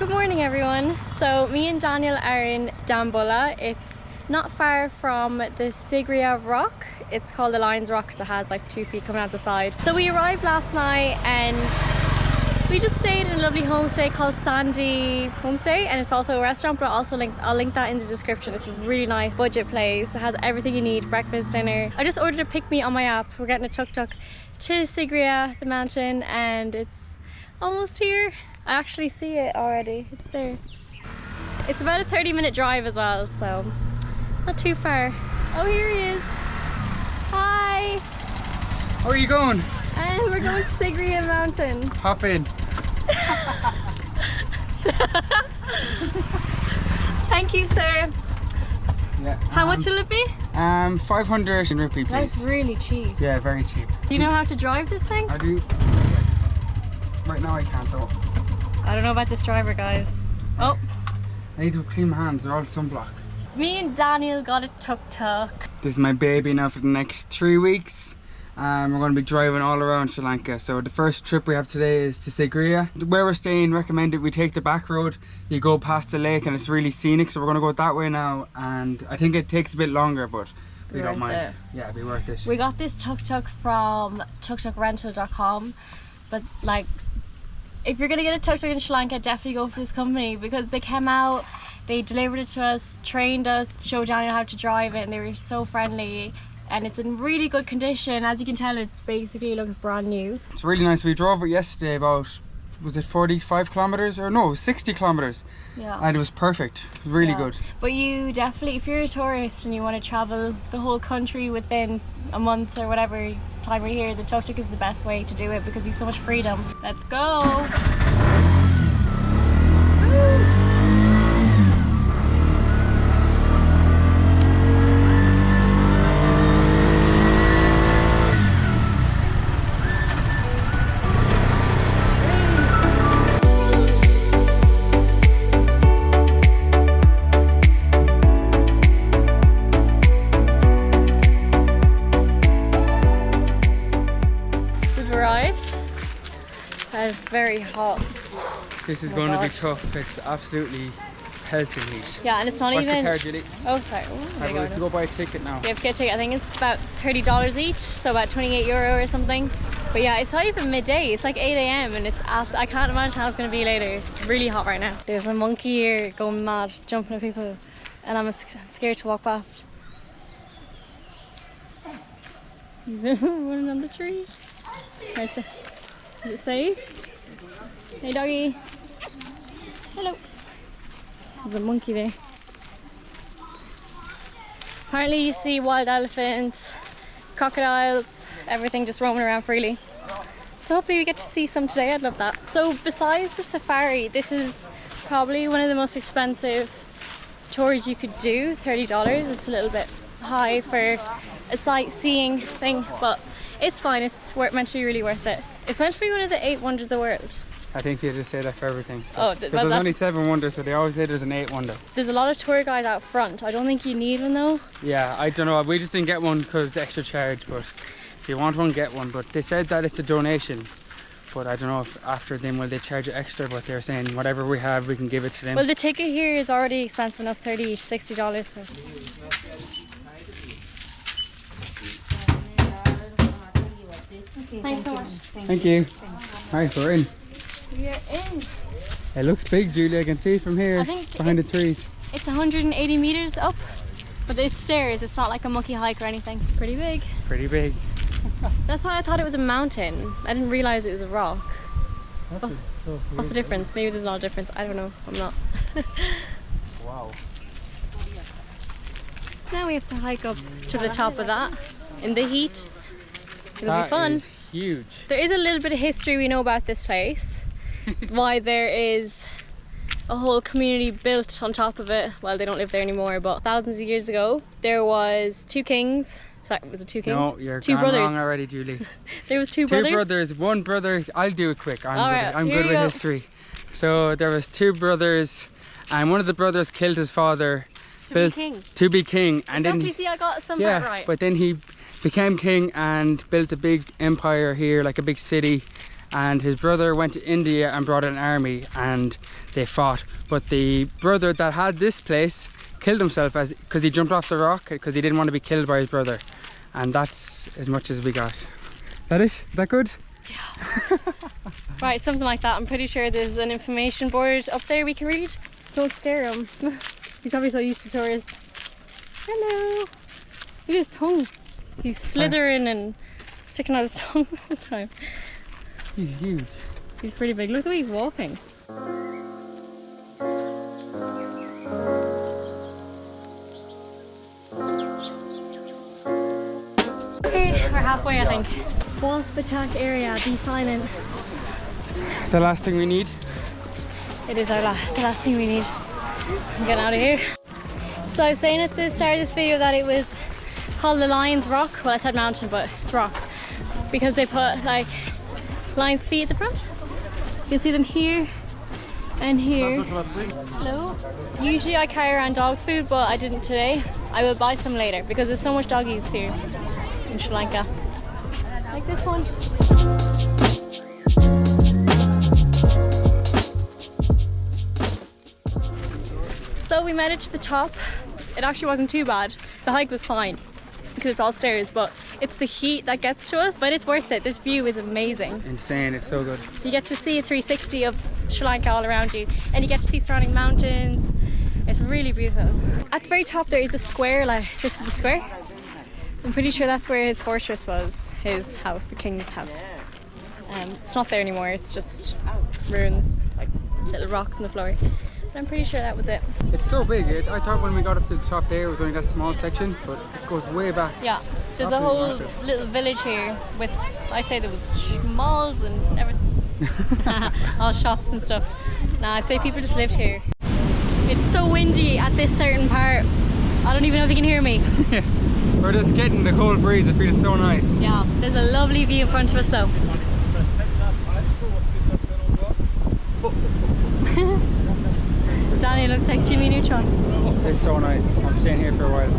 Good morning everyone. So me and Daniel are in Dambulla. It's not far from the Sigiriya rock. It's called the Lion's Rock because it has like 2 feet coming out the side. So we arrived last night and we just stayed in a lovely homestay called Sandy Homestay, and it's also a restaurant, but I'll link that in the description. It's a really nice budget place. It has everything you need, breakfast, dinner. I just ordered a pick me on my app. We're getting a Tuk Tuk to Sigiriya, the mountain, and it's almost here. I actually see it already. It's there. It's about a 30-minute drive as well, so not too far. Oh, here he is. Hi. Where are you going? And we're going to Sigiriya mountain. Hop in. Thank you, sir. Yeah. How much will it be? 500 rupee, please. That's really cheap. Yeah, very cheap. Do you know how to drive this thing? I do. Right now I can't though. I don't know about this driver, guys. Oh. I need to clean my hands, they're all sunblock. Me and Daniel got a Tuk Tuk. This is my baby now for the next 3 weeks. We're going to be driving all around Sri Lanka. So the first trip we have today is to Sigiriya. Where we're staying, recommended we take the back road. You go past the lake and it's really scenic, so we're going to go that way now. And I think it takes a bit longer, but we don't mind. Yeah, it'd be worth it. We got this Tuk Tuk from tuktukrental.com, but like, if you're gonna get a tuk tuk in Sri Lanka, definitely go for this company because they came out, they delivered it to us, trained us, showed Daniel how to drive it, and they were so friendly. And it's in really good condition. As you can tell, it's basically looks brand new. It's really nice. We drove it yesterday about, was it 45 kilometers or no, 60 kilometers. Yeah. And it was perfect. It was really good. But you definitely, if you're a tourist and you want to travel the whole country within a month or whatever time we're here, the tuk tuk is the best way to do it because you have so much freedom. Let's go. It's very hot. This is going to be tough. It's absolutely pelting heat. Yeah, and it's not What's even. What's the car, Julie? Oh, sorry. We have to go buy a ticket now. You have to get a ticket. I think it's about $30 each, so about €28 or something. But yeah, it's not even midday. It's like 8 AM and it's I can't imagine how it's going to be later. It's really hot right now. There's a monkey here going mad, jumping at people, and I'm scared to walk past. He's running on the tree. Right there. Is it safe? Hey doggy. Hello. There's a monkey there. Apparently you see wild elephants, crocodiles, everything just roaming around freely. So hopefully we get to see some today. I'd love that. So besides the safari, this is probably one of the most expensive tours you could do. $30. It's a little bit high for a sightseeing thing, but it's fine. It's meant to be really worth it. It's meant to be one of the 8 wonders of the world. I think they just say that for everything. There's only 7 wonders, so they always say there's an 8th wonder. There's a lot of tour guides out front. I don't think you need one though. Yeah, I don't know. We just didn't get one because the extra charge, but if you want one, get one. But they said that it's a donation. But I don't know if after them will they charge it extra, but they're saying whatever we have, we can give it to them. Well, the ticket here is already expensive enough, 30 each, $60. So. Thanks so much. Thank you. Alright, we're in. We are in. It looks big, Julie. I can see it from here, behind the trees. It's 180 meters up, but it's stairs. It's not like a monkey hike or anything. It's pretty big. Pretty big. That's why I thought it was a mountain. I didn't realize it was a rock. What's the difference? Maybe there's not a difference. I don't know. I'm not. Wow. Now we have to hike up to the top of that in the heat. It'll be fun. Is huge. There is a little bit of history we know about this place. Why there is a whole community built on top of it. Well, they don't live there anymore, but thousands of years ago there was 2 kings. Sorry, was it 2 kings? No, you're 2 brothers. brothers. Wrong already, Julie. There was 2 brothers. 2 brothers. One brother. I'll do it quick. I'm good with go. history. So there was 2 brothers, and one of the brothers killed his father. To be king. And exactly. then See, I got some part right. But then he became king and built a big empire here, like a big city. and his brother went to India and brought an army and they fought. But the brother that had this place killed himself because he jumped off the rock because he didn't want to be killed by his brother. And that's as much as we got. That it? Is that good? Yeah. Right, something like that. I'm pretty sure there's an information board up there we can read. Don't scare him. He's probably so used to tourists. Hello. Look at his tongue. He's slithering and sticking out his tongue all the time. He's huge. He's pretty big. Look at the way he's walking. Okay, we're halfway I think. Waspatack area, be silent. It's the last thing we need. It is the last thing we need. I'm getting out of here. So I was saying at the start of this video that it was called the Lion's Rock. Well, I said mountain, but it's rock. Because they put like lion's feet at the front. You can see them here and here. Hello. Usually I carry around dog food, but I didn't today. I will buy some later because there's so much doggies here in Sri Lanka. Like this one. So we made it to the top. It actually wasn't too bad. The hike was fine because it's all stairs, but it's the heat that gets to us, but it's worth it. This view is amazing. Insane, it's so good. You get to see a 360 of Sri Lanka all around you, and you get to see surrounding mountains. It's really beautiful. At the very top there is a square, like this is the square. I'm pretty sure that's where his fortress was, his house, the king's house. It's not there anymore, it's just ruins, like little rocks on the floor. But I'm pretty sure that was it. It's so big. I thought when we got up to the top there it was only that small section, but it goes way back. Yeah, there's a whole little village here with, I'd say there was malls and everything. All shops and stuff. Nah, I'd say people just lived here. It's so windy at this certain part. I don't even know if you can hear me. We're just getting the cold breeze. It feels so nice. Yeah, there's a lovely view in front of us though. Danny looks like Jimmy Neutron. It's so nice. I'm staying here for a while.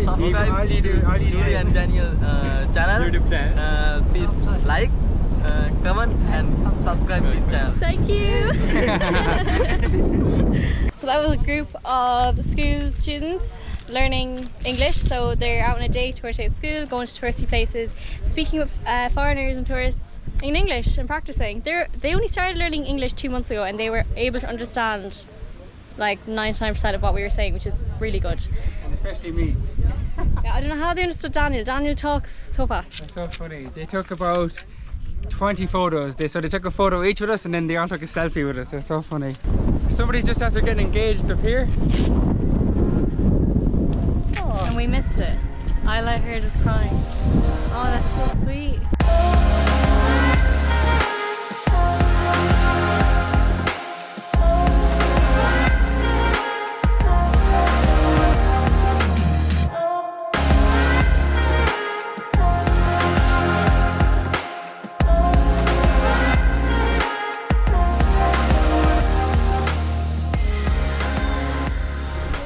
Subscribe to Julie and Daniel channel. YouTube channel. Please like, comment and subscribe this channel. Thank you. So that was a group of school students learning English. So they're out on a day tour at school, going to touristy places, speaking with foreigners and tourists in English and practicing. They only started learning English 2 months ago and they were able to understand like 99% of what we were saying, which is really good. And especially me. Yeah, I don't know how they understood Daniel. Daniel talks so fast. It's so funny. They took about 20 photos. So they took a photo each with us and then they all took a selfie with us. They're so funny. Somebody's just after getting engaged up here. Oh. And we missed it. I let her just crying. Oh, that's so sweet.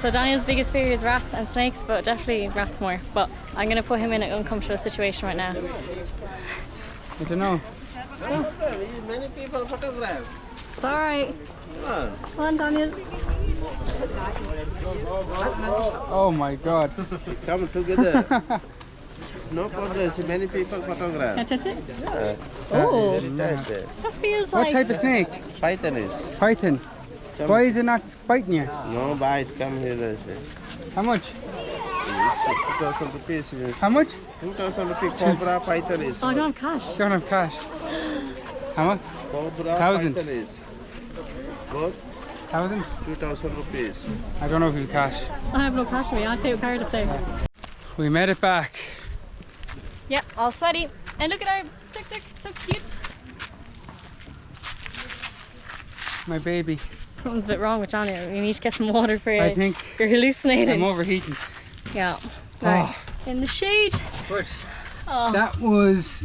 So Daniel's biggest fear is rats and snakes, but definitely rats more. But I'm going to put him in an uncomfortable situation right now. I don't know. Many people photograph. It's alright. Come on, Daniel. Oh my god. Come together. No problem. See, many people photograph. Can I touch it? Yeah. Oh, Very nice. that feels What like... type of snake? Python is. Python. Come. Why is it not biting you? No bite. Come here. Say. How much? It's 2,000 rupees. How much? 2,000 rupees. Cobra Python is. Oh, I don't have cash. Don't have cash. How much? Cobra 1,000. Python is. What? 1,000? 2,000 rupees. I don't know if you have cash. I have no cash for me. I'll pay with card up there. We made it back. Yep, all sweaty. And look at our Tuk Tuk. So cute. My baby. Something's a bit wrong with Daniel. You need to get some water for you. I think You're hallucinating. I'm overheating. Yeah. Right. In the shade. But Oh. that was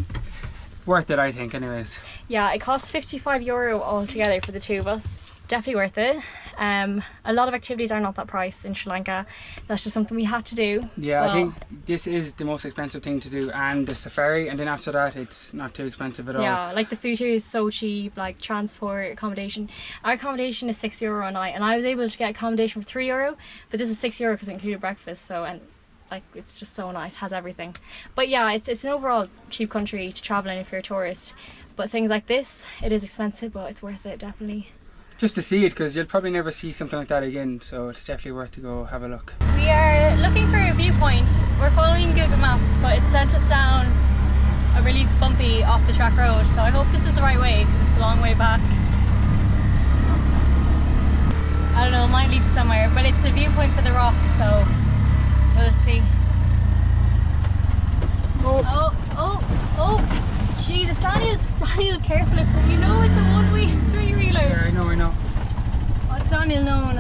worth it, I think, anyways. Yeah, it cost €55 altogether for the two of us. Definitely worth it. A lot of activities are not that price in Sri Lanka. That's just something we had to do. Yeah, Well, I think this is the most expensive thing to do, and the safari, and then after that it's not too expensive at all. yeah, like the food here is so cheap, like transport, accommodation. Our accommodation is €6 a night, and I was able to get accommodation for €3, but this was €6 because it included breakfast. So, and like it's just so nice, has everything. But yeah, it's an overall cheap country to travel in if you're a tourist. But things like this, it is expensive, but it's worth it, definitely. Just to see it, because you'll probably never see something like that again, so it's definitely worth to go have a look. We are looking for a viewpoint. We're following Google Maps, but it sent us down a really bumpy off the track road, so I hope this is the right way because it's a long way back. I don't know, it might lead to somewhere, but it's the viewpoint for the rock, so we'll see. Oh, Jesus, Daniel, careful, you know it's a one-way three-wheeler. Yeah, I know. Oh, Daniel, no.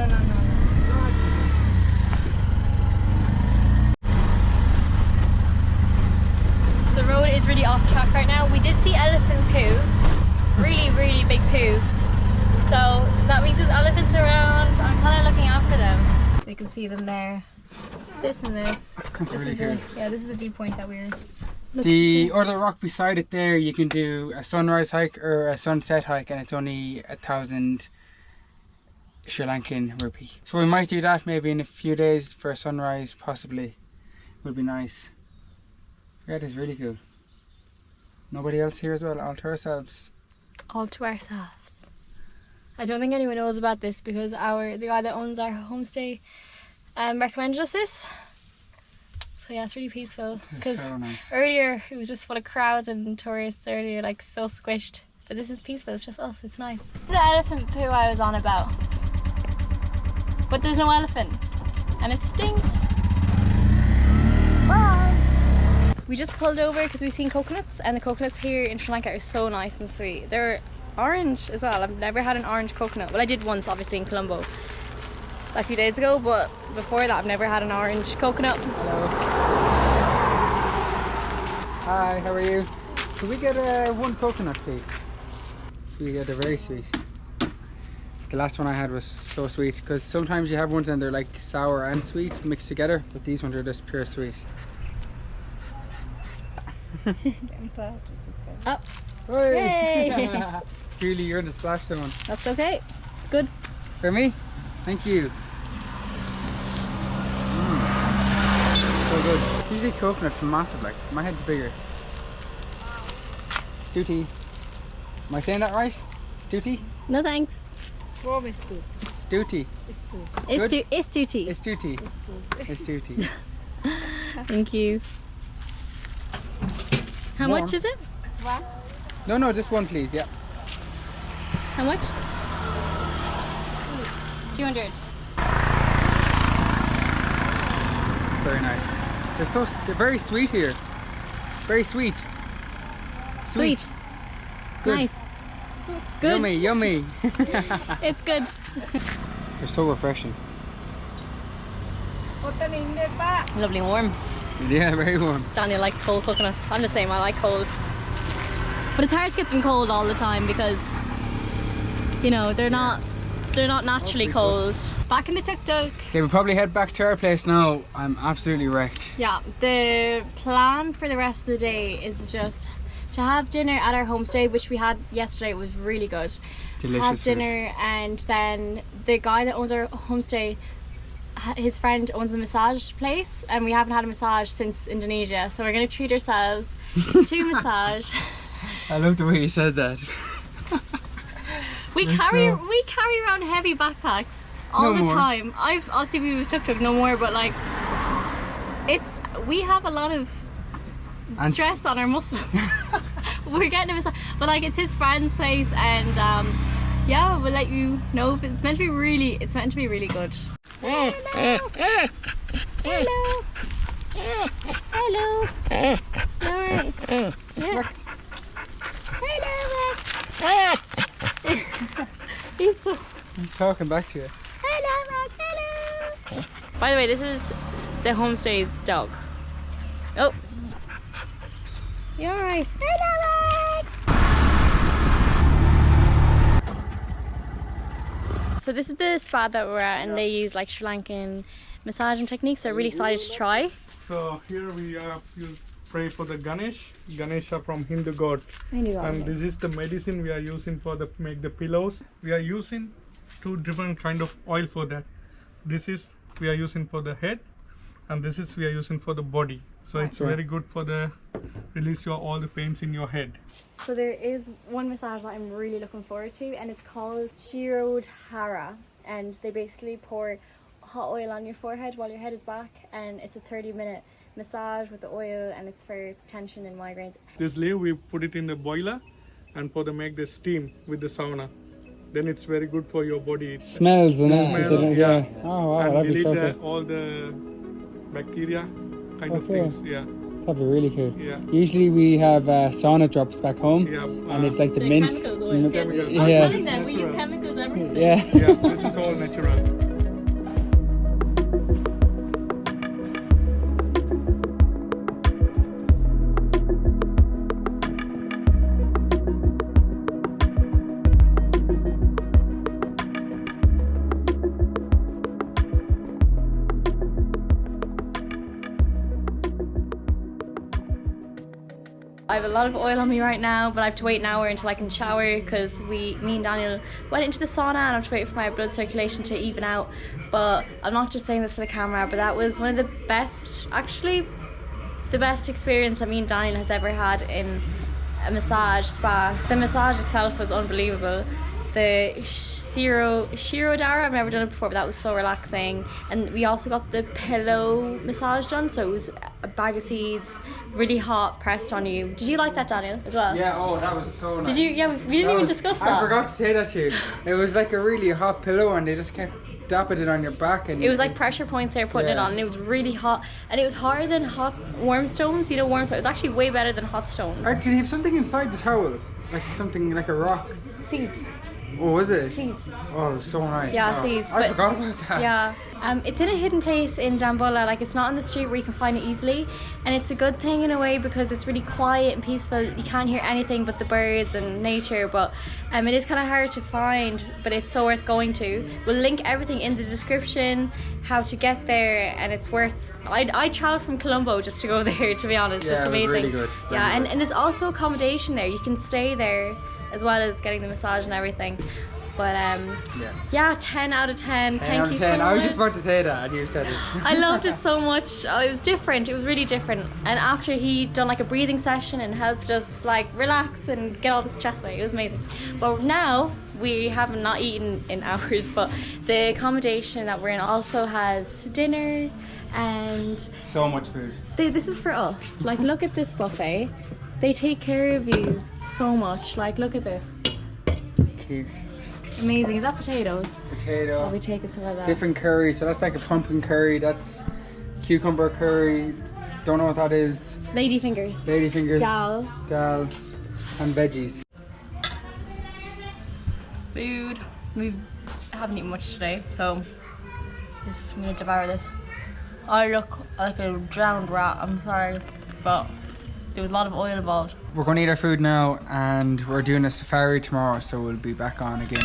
The road is really off track right now. We did see elephant poo, really big poo. So that means there's elephants around. I'm kind of looking after them. So you can see them there. This and this. That's really cool. Yeah, this is the viewpoint that we're looking The for. other rock beside it there, you can do a sunrise hike or a sunset hike, and it's only 1,000 Sri Lankan rupee. So we might do that maybe in a few days for a sunrise, possibly. Would be nice. Yeah, it is really cool. Nobody else here as well, all to ourselves. All to ourselves. I don't think anyone knows about this because the guy that owns our homestay recommended us this. So yeah, it's really peaceful. Because so nice. earlier it was just full of crowds and tourists earlier, like so squished. But this is peaceful, it's just us, it's nice. This is the elephant poo I was on about. But there's no elephant. And it stinks. Bye! We just pulled over because we've seen coconuts, and the coconuts here in Sri Lanka are so nice and sweet. They're orange as well. I've never had an orange coconut. Well, I did once obviously in Colombo a few days ago, but before that I've never had an orange coconut. Hello. Hi, how are you? Can we get one coconut, please? Sweet, yeah, they're very sweet. The last one I had was so sweet, because sometimes you have ones and they're like sour and sweet mixed together, but these ones are just pure sweet. Oh, Hey! yay! Julie, you're in the splash zone. That's okay. It's good. For me? Thank you. So good. Usually coconut's massive, like my head's bigger. Stooty. Am I saying that right? Stooty? No thanks. Stooty. It's Good? Tutti. It's Stooty. It's Stooty. Thank you. How More. much is it? No, just one please, yeah. How much? 200. Very nice. They're very sweet here. Very sweet. Sweet. Good. Nice. Good. Yummy. It's good. They're so refreshing. Lovely and warm. Yeah, very warm. Daniel likes cold coconuts. I'm the same, I like cold. But it's hard to get them cold all the time because, you know, they're not naturally cold. Back in the Tuk Tuk. Okay, we'll probably head back to our place now. I'm absolutely wrecked. Yeah, the plan for the rest of the day is just to have dinner at our homestay, which we had yesterday. It was really good. Delicious Have food. dinner, and then the guy that owns our homestay, his friend owns a massage place, and we haven't had a massage since Indonesia, so we're going to treat ourselves to massage. I love the way you said that. We carry around heavy backpacks all the time. Obviously we Tuk Tuk no more, but like we have a lot of stress on our muscles. We're getting a massage, but like it's his friend's place, and yeah, we'll let you know if it's meant to be really good. Hello. Hello. Hello. Alright. Yeah. Hello, Rex. He's so... I'm talking back to you. Hello, Rex. Hello. By the way, this is the homestay's dog. Oh. You alright? Hello, Rex. So this is the spa that we're at, and they use like Sri Lankan massaging techniques, so really excited to try. So here we are, you pray for the Ganesha from Hindu god. And this is the medicine we are using for the make the pillows. We are using 2 different kind of oil for that. This is we are using for the head, and this is we are using for the body. So it's very good for the release all the pains in your head. So there is one massage that I'm really looking forward to, and it's called Rotarygama, and they basically pour hot oil on your forehead while your head is back, and it's a 30-minute massage with the oil, and it's for tension and migraines. This leaf we put it in the boiler, and for the make the steam with the sauna. Then it's very good for your body. It Smells and smell, yeah. Oh wow, and that'd be so delete cool. all the bacteria kind of Okay. things. Yeah. That'd be really cool. Yeah. Usually we have sauna drops back home, Yeah, and it's like the mint. Chemicals oils, yeah. Chemicals. I was Yeah. telling them we use chemicals everything. Yeah. Yeah, this is all natural. I have a lot of oil on me right now, but I have to wait an hour until I can shower because me and Daniel went into the sauna, and I have to wait for my blood circulation to even out. But I'm not just saying this for the camera, but that was one of the best, actually the best experience that me and Daniel has ever had in a massage spa. The massage itself was unbelievable. The Shirodara, I've never done it before, but that was so relaxing. And we also got the pillow massage done, so it was a bag of seeds, really hot, pressed on you. Did you like that, Daniel, as well? Yeah, oh, that was so nice. Did you? Yeah, we didn't even discuss that. I forgot to say that to you. It was like a really hot pillow, and they just kept dapping it on your back. And It was like pressure points they were putting it on, and it was really hot. And it was harder than hot warm stones, you know, warm stones. It was actually way better than hot stone. Did he have something inside the towel? Like something like a rock? Seeds. Oh, was it? Seeds. Oh, it was so nice. Yeah, Oh, seeds. I but- forgot about that. Yeah, it's in a hidden place in Dambulla. Like, it's not on the street where you can find it easily, and it's a good thing in a way because it's really quiet and peaceful. You can't hear anything but the birds and nature, but it is kind of hard to find, but it's so worth going to. We'll link everything in the description, how to get there, and it's worth. I travelled from Colombo just to go there, to be honest. Yeah, It's it was amazing. really good. Yeah, Really good. and there's also accommodation there. You can stay there as well as getting the massage and everything. But yeah, 10 out of 10. 10 Thank out of you 10. so I was much. just about to say that, and you said it. I loved it so much. Oh, it was different. It was really different. And after he done like a breathing session and helped us like relax and get all the stress away, it was amazing. But now we have not eaten in hours, but the accommodation that we're in also has dinner and So much food. this is for us. Like, look at this buffet. They take care of you so much. Like, look at this. Cute. Amazing. Is that potatoes? Potato. I'll be taking some of that. Different curry. So that's like a pumpkin curry. That's cucumber curry. Don't know what that is. Lady fingers. Lady fingers. Dal. Dal. And veggies. Food. We haven't eaten much today, so I'm gonna devour this. I look like a drowned rat, I'm sorry, but there was a lot of oil involved. We're going to eat our food now, and we're doing a safari tomorrow, so we'll be back on again.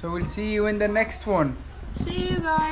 So we'll see you in the next one. See you guys.